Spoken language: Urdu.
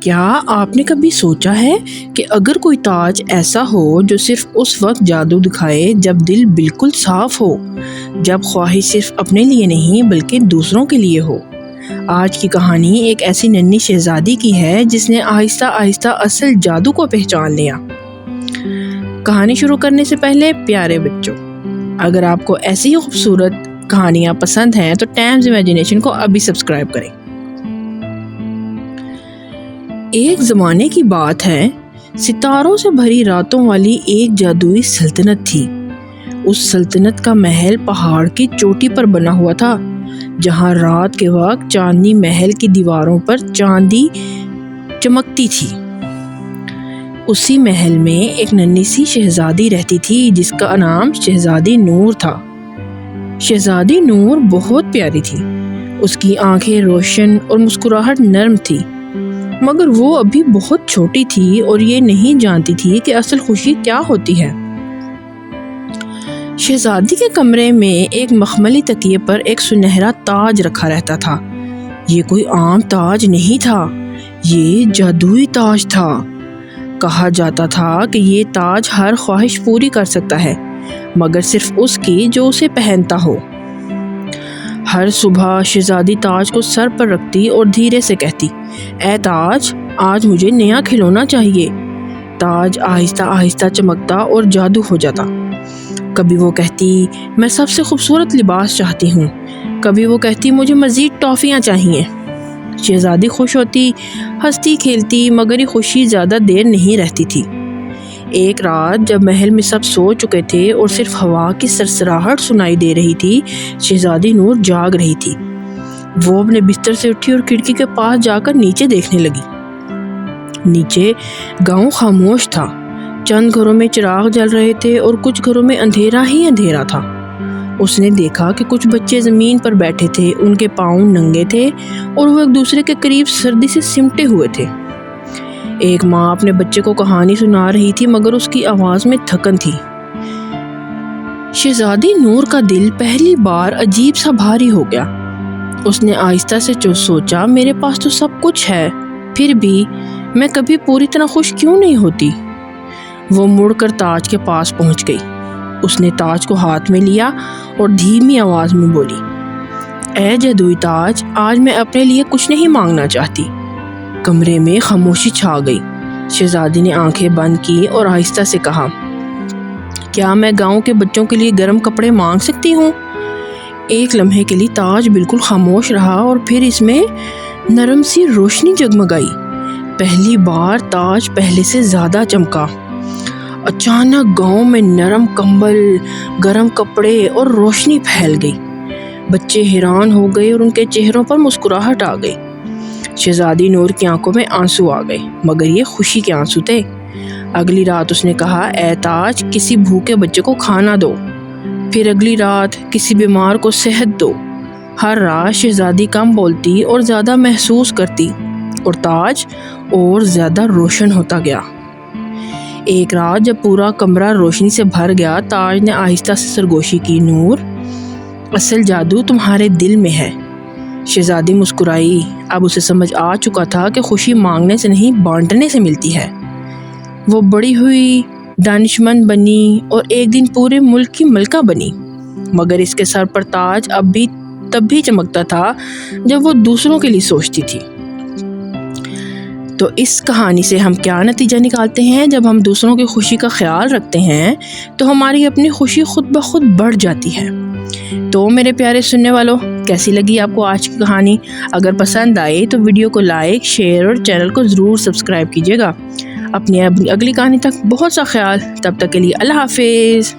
کیا آپ نے کبھی سوچا ہے کہ اگر کوئی تاج ایسا ہو جو صرف اس وقت جادو دکھائے جب دل بالکل صاف ہو، جب خواہش صرف اپنے لیے نہیں بلکہ دوسروں کے لیے ہو؟ آج کی کہانی ایک ایسی ننھی شہزادی کی ہے جس نے آہستہ آہستہ اصل جادو کو پہچان لیا۔ کہانی شروع کرنے سے پہلے پیارے بچوں، اگر آپ کو ایسی ہی خوبصورت کہانیاں پسند ہیں تو ٹائمز امیجنیشن کو ابھی سبسکرائب کریں۔ ایک زمانے کی بات ہے، ستاروں سے بھری راتوں والی ایک جادوئی سلطنت تھی۔ اس سلطنت کا محل پہاڑ کی چوٹی پر بنا ہوا تھا، جہاں رات کے وقت چاندنی محل کی دیواروں پر چاندی چمکتی تھی۔ اسی محل میں ایک ننھی سی شہزادی رہتی تھی جس کا نام شہزادی نور تھا۔ شہزادی نور بہت پیاری تھی، اس کی آنکھیں روشن اور مسکراہٹ نرم تھی، مگر وہ ابھی بہت چھوٹی تھی اور یہ نہیں جانتی تھی کہ اصل خوشی کیا ہوتی ہے۔ شہزادی کے کمرے میں ایک مخملی تکیے پر ایک سنہرا تاج رکھا رہتا تھا۔ یہ کوئی عام تاج نہیں تھا، یہ جادوئی تاج تھا۔ کہا جاتا تھا کہ یہ تاج ہر خواہش پوری کر سکتا ہے، مگر صرف اس کی جو اسے پہنتا ہو۔ ہر صبح شہزادی تاج کو سر پر رکھتی اور دھیرے سے کہتی، اے تاج، آج مجھے نیا کھلونا چاہیے۔ تاج آہستہ آہستہ چمکتا اور جادو ہو جاتا۔ کبھی وہ کہتی، میں سب سے خوبصورت لباس چاہتی ہوں۔ کبھی وہ کہتی، مجھے مزید ٹافیاں چاہیے۔ شہزادی خوش ہوتی، ہنستی کھیلتی، مگر یہ خوشی زیادہ دیر نہیں رہتی تھی۔ ایک رات جب محل میں سب سو چکے تھے اور صرف ہوا کی سرسراہٹ سنائی دے رہی تھی، شہزادی نور جاگ رہی تھی۔ وہ اپنے بستر سے اٹھی اور کھڑکی کے پاس جا کر نیچے دیکھنے لگی۔ نیچے گاؤں خاموش تھا، چند گھروں میں چراغ جل رہے تھے اور کچھ گھروں میں اندھیرا ہی اندھیرا تھا۔ اس نے دیکھا کہ کچھ بچے زمین پر بیٹھے تھے، ان کے پاؤں ننگے تھے اور وہ ایک دوسرے کے قریب سردی سے سمٹے ہوئے تھے۔ ایک ماں اپنے بچے کو کہانی سنا رہی تھی، مگر اس کی آواز میں تھکن تھی۔ شہزادی نور کا دل پہلی بار عجیب سا بھاری ہو گیا۔ اس نے آہستہ سے سوچا، میرے پاس تو سب کچھ ہے، پھر بھی میں کبھی پوری طرح خوش کیوں نہیں ہوتی؟ وہ مڑ کر تاج کے پاس پہنچ گئی۔ اس نے تاج کو ہاتھ میں لیا اور دھیمی آواز میں بولی، اے جادوئی تاج، آج میں اپنے لیے کچھ نہیں مانگنا چاہتی۔ کمرے میں خاموشی چھا گئی۔ شہزادی نے آنکھیں بند کی اور آہستہ سے کہا، کیا میں گاؤں کے بچوں کے لیے گرم کپڑے مانگ سکتی ہوں؟ ایک لمحے کے لیے تاج بالکل خاموش رہا اور پھر اس میں نرم سی روشنی جگمگائی۔ پہلی بار تاج پہلے سے زیادہ چمکا۔ اچانک گاؤں میں نرم کمبل، گرم کپڑے اور روشنی پھیل گئی۔ بچے حیران ہو گئے اور ان کے چہروں پر مسکراہٹ آ گئی۔ شہزادی نور کی آنکھوں میں آنسو آ گئے، مگر یہ خوشی کے آنسو تھے۔ اگلی رات اس نے کہا، اے تاج، کسی بھوکے بچے کو کھانا دو۔ پھر اگلی رات، کسی بیمار کو صحت دو۔ ہر رات شہزادی کم بولتی اور زیادہ محسوس کرتی، اور تاج اور زیادہ روشن ہوتا گیا۔ ایک رات جب پورا کمرہ روشنی سے بھر گیا، تاج نے آہستہ سے سرگوشی کی، نور، اصل جادو تمہارے دل میں ہے۔ شہزادی مسکرائی۔ اب اسے سمجھ آ چکا تھا کہ خوشی مانگنے سے نہیں، بانٹنے سے ملتی ہے۔ وہ بڑی ہوئی، دانشمند بنی اور ایک دن پورے ملک کی ملکہ بنی، مگر اس کے سر پر تاج تب بھی چمکتا تھا جب وہ دوسروں کے لیے سوچتی تھی۔ تو اس کہانی سے ہم کیا نتیجہ نکالتے ہیں؟ جب ہم دوسروں کی خوشی کا خیال رکھتے ہیں تو ہماری اپنی خوشی خود بخود بڑھ جاتی ہے۔ تو میرے پیارے سننے والوں، کیسی لگی آپ کو آج کی کہانی؟ اگر پسند آئے تو ویڈیو کو لائک، شیئر اور چینل کو ضرور سبسکرائب کیجیے گا۔ اپنی اگلی کہانی تک بہت سا خیال، تب تک کے لیے اللہ حافظ۔